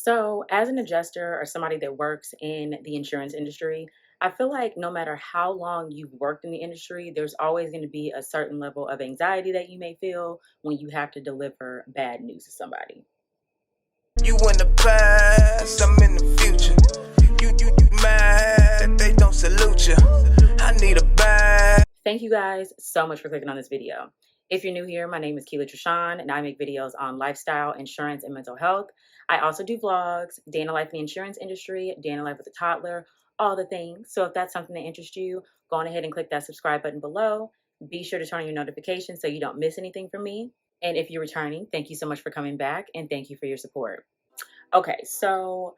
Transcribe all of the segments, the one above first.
So, as an adjuster or somebody that works in the insurance industry, I feel like no matter how long you've worked in the industry, there's always going to be a certain level of anxiety that you may feel when you have to deliver bad news to somebody. You in the past, I'm in the future. You mad that they don't salute you. I need a bag. Thank you guys so much for clicking on this video. If you're new here, my name is Keela Trishan, and I make videos on lifestyle, insurance, and mental health. I also do vlogs, day in the life in the insurance industry, day in the life with a toddler, all the things. So if that's something that interests you, go on ahead and click that subscribe button below. Be sure to turn on your notifications so you don't miss anything from me. And if you're returning, thank you so much for coming back, and thank you for your support. Okay, so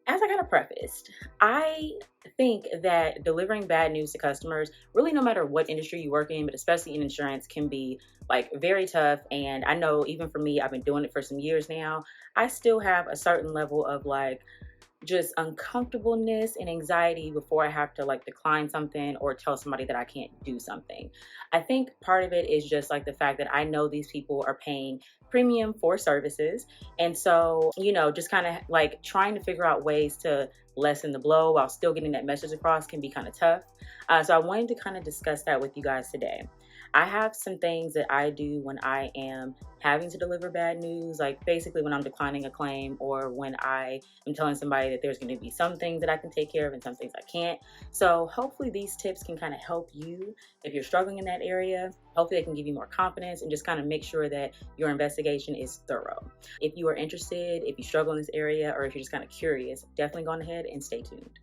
as I kind of prefaced, I think that delivering bad news to customers, really no matter what industry you work in, but especially in insurance, can be like very tough. And I know even for me, I've been doing it for some years now. I still have a certain level of like just uncomfortableness and anxiety before I have to like decline something or tell somebody that I can't do something. I think part of it is just like the fact that I know these people are paying premium for services. And so, just kind of like trying to figure out ways to lessen the blow while still getting that message across can be kind of tough. So I wanted to kind of discuss that with you guys today. I have some things that I do when I am having to deliver bad news, like basically when I'm declining a claim or when I am telling somebody that there's going to be some things that I can take care of and some things I can't. So hopefully these tips can kind of help you if you're struggling in that area. Hopefully they can give you more confidence and just kind of make sure that your investigation is thorough. If you are interested, if you struggle in this area, or if you're just kind of curious, definitely go on ahead and stay tuned.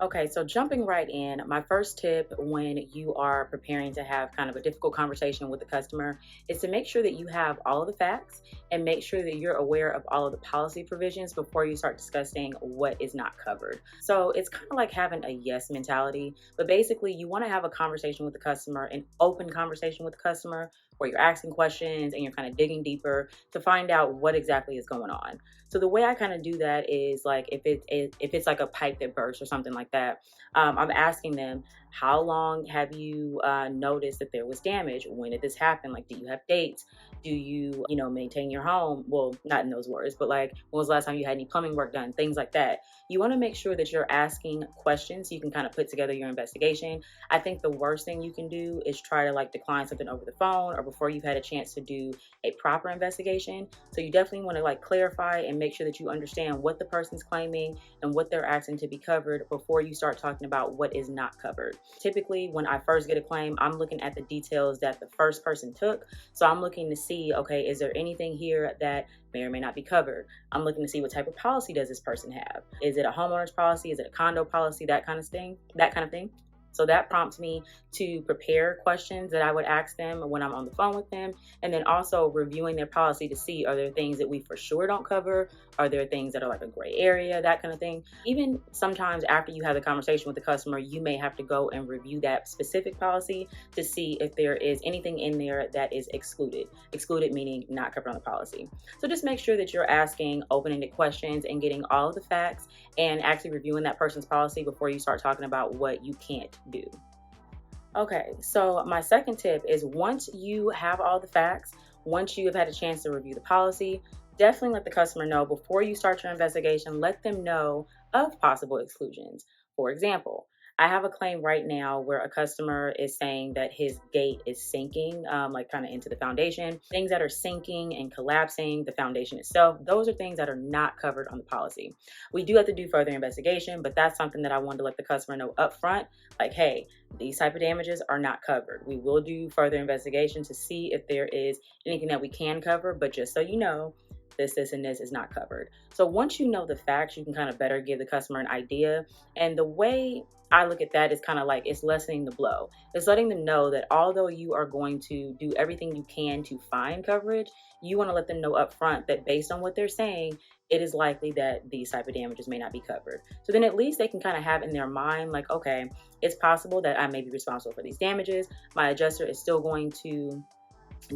Okay, so jumping right in, my first tip when you are preparing to have kind of a difficult conversation with the customer is to make sure that you have all of the facts and make sure that you're aware of all of the policy provisions before you start discussing what is not covered. So it's kind of like having a yes mentality, but basically you want to have a conversation with the customer, an open conversation with the customer, where you're asking questions and you're kind of digging deeper to find out what exactly is going on. So the way I kind of do that is like if it's like a pipe that bursts or something like that, I'm asking them, how long have you noticed that there was damage? When did this happen? Like, do you have dates? Do you, maintain your home? Well, not in those words, but like, when was the last time you had any plumbing work done? Things like that. You want to make sure that you're asking questions so you can kind of put together your investigation. I think the worst thing you can do is try to like decline something over the phone or before you've had a chance to do a proper investigation. So you definitely want to like clarify and make sure that you understand what the person's claiming and what they're asking to be covered before you start talking about what is not covered. Typically, when I first get a claim, I'm looking at the details that the first person took. So I'm looking to see, okay, is there anything here that may or may not be covered? I'm looking to see what type of policy does this person have. Is it a homeowner's policy? Is it a condo policy? That kind of thing. So that prompts me to prepare questions that I would ask them when I'm on the phone with them, and then also reviewing their policy to see, are there things that we for sure don't cover? Are there things that are like a gray area, that kind of thing? Even sometimes after you have the conversation with the customer, you may have to go and review that specific policy to see if there is anything in there that is excluded. Excluded meaning not covered on the policy. So just make sure that you're asking open-ended questions and getting all of the facts and actually reviewing that person's policy before you start talking about what you can't do. Okay, so my second tip is once you have all the facts, once you have had a chance to review the policy, definitely let the customer know before you start your investigation. Let them know of possible exclusions. For example, I have a claim right now where a customer is saying that his gate is sinking, like kind of into the foundation. Things that are sinking and collapsing, the foundation itself, those are things that are not covered on the policy. We do have to do further investigation, but that's something that I wanted to let the customer know up front, like, hey, these type of damages are not covered. We will do further investigation to see if there is anything that we can cover, but just so you know, this, and this is not covered. So once you know the facts, you can kind of better give the customer an idea. And the way I look at that is kind of like it's lessening the blow. It's letting them know that although you are going to do everything you can to find coverage, you want to let them know up front that based on what they're saying, it is likely that these type of damages may not be covered. So then at least they can kind of have in their mind, like, okay, it's possible that I may be responsible for these damages. My adjuster is still going to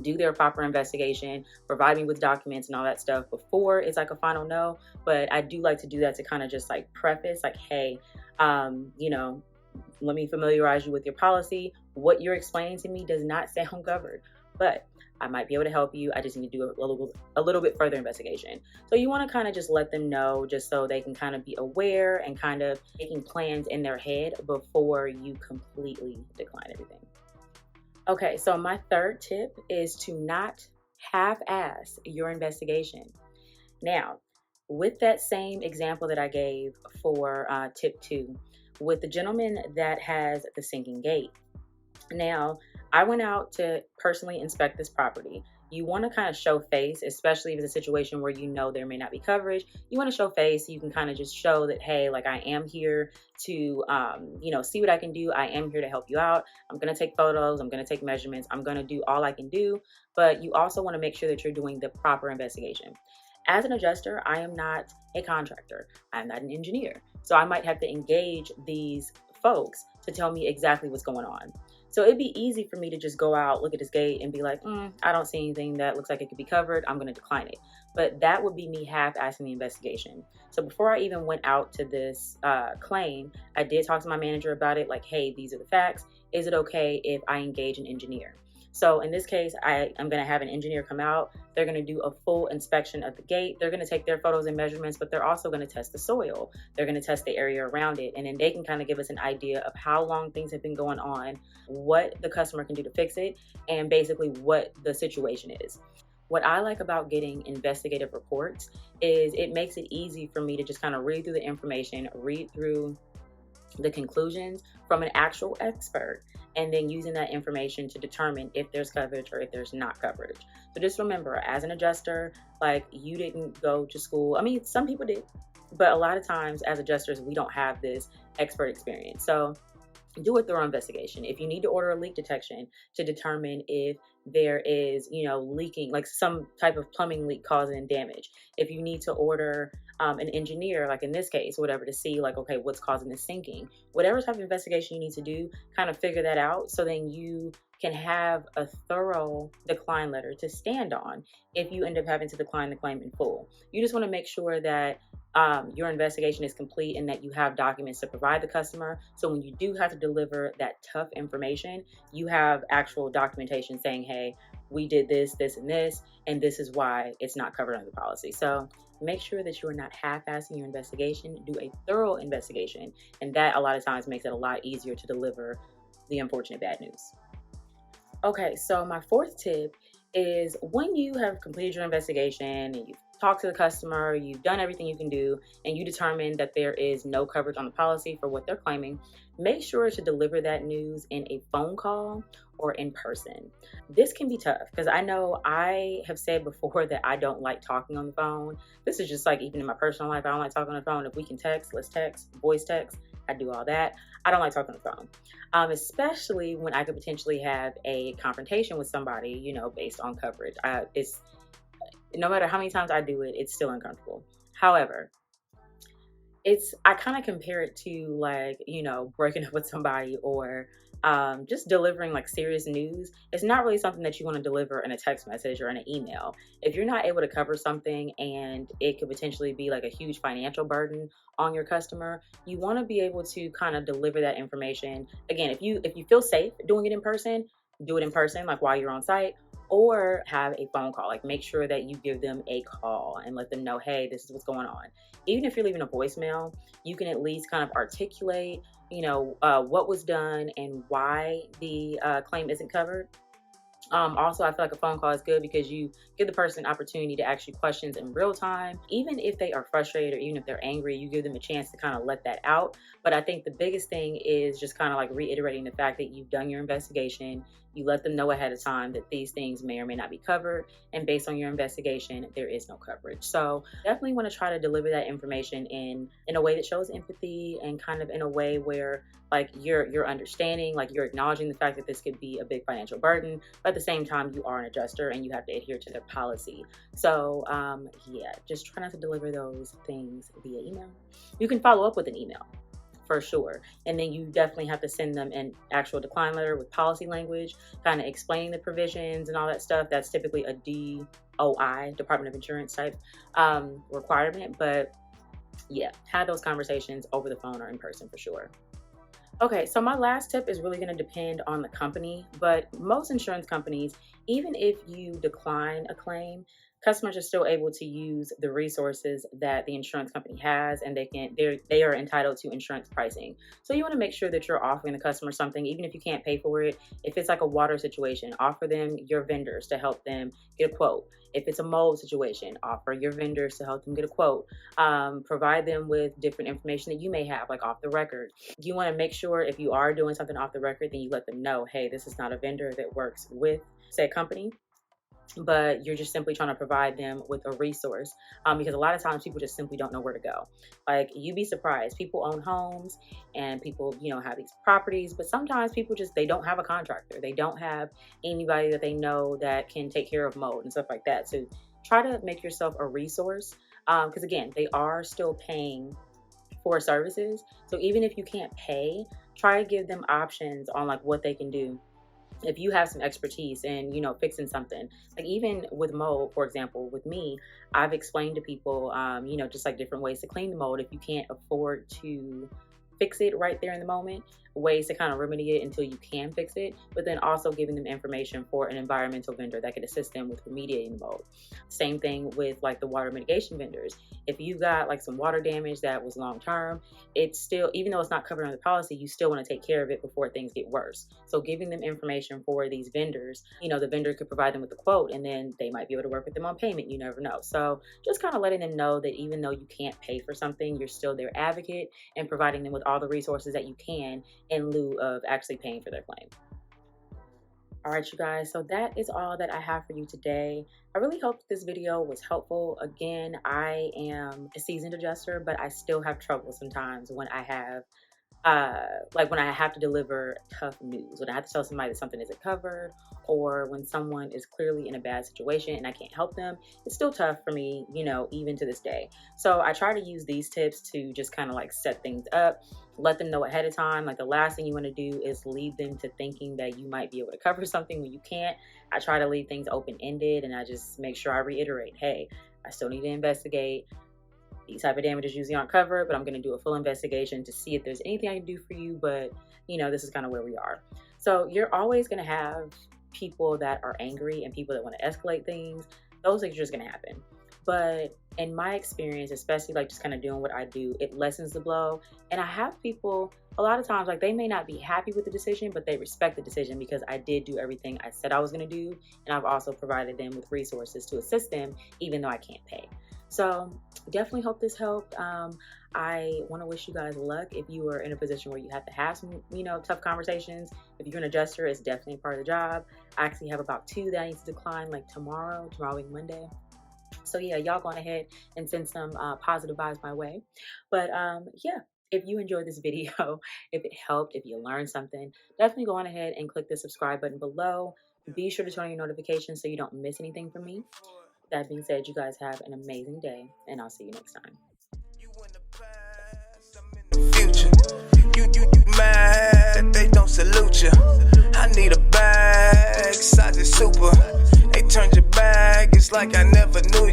do their proper investigation, provide me with documents and all that stuff before it's like a final no. But I do like to do that to kind of just like preface, like, hey, let me familiarize you with your policy. What you're explaining to me does not sound covered, but I might be able to help you. I just need to do a little bit further investigation. So you want to kind of just let them know, just so they can kind of be aware and kind of making plans in their head before you completely decline everything. Okay, so my third tip is to not half-ass your investigation. Now, with that same example that I gave for tip 2, with the gentleman that has the sinking gate. Now, I went out to personally inspect this property. You want to kind of show face, especially if it's a situation where you know there may not be coverage. You want to show face so you can kind of just show that, hey, like I am here to, see what I can do. I am here to help you out. I'm going to take photos. I'm going to take measurements. I'm going to do all I can do. But you also want to make sure that you're doing the proper investigation. As an adjuster, I am not a contractor. I'm not an engineer. So I might have to engage these folks to tell me exactly what's going on. So it'd be easy for me to just go out, look at this gate and be like, I don't see anything that looks like it could be covered. I'm going to decline it. But that would be me half-assing the investigation. So before I even went out to this claim, I did talk to my manager about it. Like, hey, these are the facts. Is it okay if I engage an engineer? So in this case, I am going to have an engineer come out. They're going to do a full inspection of the gate. They're going to take their photos and measurements, but they're also going to test the soil. They're going to test the area around it. And then they can kind of give us an idea of how long things have been going on, what the customer can do to fix it, and basically what the situation is. What I like about getting investigative reports is it makes it easy for me to just kind of read through the information, read through the conclusions from an actual expert, and then using that information to determine if there's coverage or if there's not coverage. So just remember, as an adjuster, like you didn't go to school. I mean, some people did, but a lot of times as adjusters, we don't have this expert experience. So do a thorough investigation. If you need to order a leak detection to determine if there is, leaking, like some type of plumbing leak causing damage. If you need to order an engineer, like in this case, whatever, to see like, okay, what's causing the sinking, whatever type of investigation you need to do, kind of figure that out. So then you can have a thorough decline letter to stand on if you end up having to decline the claim in full. You just want to make sure that your investigation is complete and that you have documents to provide the customer. So when you do have to deliver that tough information, you have actual documentation saying, hey, we did this, this, and this is why it's not covered under the policy. So make sure that you are not half-assing your investigation. Do a thorough investigation. And that a lot of times makes it a lot easier to deliver the unfortunate bad news. Okay, so my fourth tip is when you have completed your investigation and you've talked to the customer, you've done everything you can do, and you determine that there is no coverage on the policy for what they're claiming, make sure to deliver that news in a phone call or in person. This can be tough because I know I have said before that I don't like talking on the phone. This is just like even in my personal life, I don't like talking on the phone. If we can text, let's text, voice text. I do all that. I don't like talking on the phone, especially when I could potentially have a confrontation with somebody, based on coverage. It's no matter how many times I do it, it's still uncomfortable. However, I kind of compare it to like, breaking up with somebody or just delivering like serious news. It's not really something that you want to deliver in a text message or in an email. If you're not able to cover something and it could potentially be like a huge financial burden on your customer, you want to be able to kind of deliver that information. Again, if you feel safe doing it in person, do it in person, like while you're on site, or have a phone call. Like make sure that you give them a call and let them know, hey, this is what's going on. Even if you're leaving a voicemail, you can at least kind of articulate, what was done and why the claim isn't covered. Also, I feel like a phone call is good because you give the person an opportunity to ask you questions in real time. Even if they are frustrated or even if they're angry, you give them a chance to kind of let that out. But I think the biggest thing is just kind of like reiterating the fact that you've done your investigation. You let them know ahead of time that these things may or may not be covered. And based on your investigation, there is no coverage. So definitely want to try to deliver that information in a way that shows empathy and kind of in a way where like you're understanding, like you're acknowledging the fact that this could be a big financial burden, but at the same time, you are an adjuster and you have to adhere to their policy. So just try not to deliver those things via email. You can follow up with an email for sure. And then you definitely have to send them an actual decline letter with policy language, kind of explaining the provisions and all that stuff. That's typically a DOI, Department of Insurance type requirement. But yeah, have those conversations over the phone or in person for sure. Okay, so my last tip is really going to depend on the company, but most insurance companies, even if you decline a claim, customers are still able to use the resources that the insurance company has, and they are entitled to insurance pricing. So you want to make sure that you're offering the customer something, even if you can't pay for it. If it's like a water situation, offer them your vendors to help them get a quote. If it's a mold situation, offer your vendors to help them get a quote. Provide them with different information that you may have, like off the record. You want to make sure if you are doing something off the record, then you let them know, hey, this is not a vendor that works with said company, but you're just simply trying to provide them with a resource, because a lot of times people just simply don't know where to go. Like, you'd be surprised, people own homes and people, have these properties, but sometimes people just, they don't have a contractor, they don't have anybody that they know that can take care of mold and stuff like that. So try to make yourself a resource, because again, they are still paying for services. So even if you can't pay, try to give them options on like what they can do. If you have some expertise in, fixing something, like even with mold, for example, with me, I've explained to people, just like different ways to clean the mold if you can't afford to fix it right there in the moment, ways to kind of remedy it until you can fix it, but then also giving them information for an environmental vendor that could assist them with remediating the mold. Same thing with like the water mitigation vendors. If you got like some water damage that was long term, it's still, even though it's not covered under the policy, you still want to take care of it before things get worse. So giving them information for these vendors, the vendor could provide them with a quote, and then they might be able to work with them on payment. You never know. So just kind of letting them know that even though you can't pay for something, you're still their advocate, and providing them with all the resources that you can in lieu of actually paying for their claim. All right, you guys, so that is all that I have for you today. I really hope this video was helpful. Again, I am a seasoned adjuster, but I still have trouble sometimes when I have like when I have to deliver tough news, when I have to tell somebody that something isn't covered, or when someone is clearly in a bad situation and I can't help them. It's still tough for me, even to this day. So I try to use these tips to just kind of like set things up, let them know ahead of time. Like, the last thing you want to do is lead them to thinking that you might be able to cover something when you can't. I try to leave things open-ended, and I just make sure I reiterate, hey, I still need to investigate. These type of damages usually aren't covered, but I'm going to do a full investigation to see if there's anything I can do for you. But this is kind of where we are. So you're always going to have people that are angry and people that want to escalate things. Those things are just going to happen. But in my experience, especially like just kind of doing what I do, it lessens the blow. And I have people a lot of times, like, they may not be happy with the decision, but they respect the decision because I did do everything I said I was going to do. And I've also provided them with resources to assist them, even though I can't pay. So definitely hope this helped. I want to wish you guys luck if you are in a position where you have to have some, tough conversations. If you're an adjuster, it's definitely part of the job. I actually have about 2 that I need to decline, like tomorrow being Monday. So yeah, y'all go on ahead and send some positive vibes my way. But yeah, if you enjoyed this video, if it helped, if you learned something, definitely go on ahead and click the subscribe button below. Be sure to turn on your notifications so you don't miss anything from me. That being said, you guys have an amazing day, and I'll see you next time. You in the past, I'm in the future. You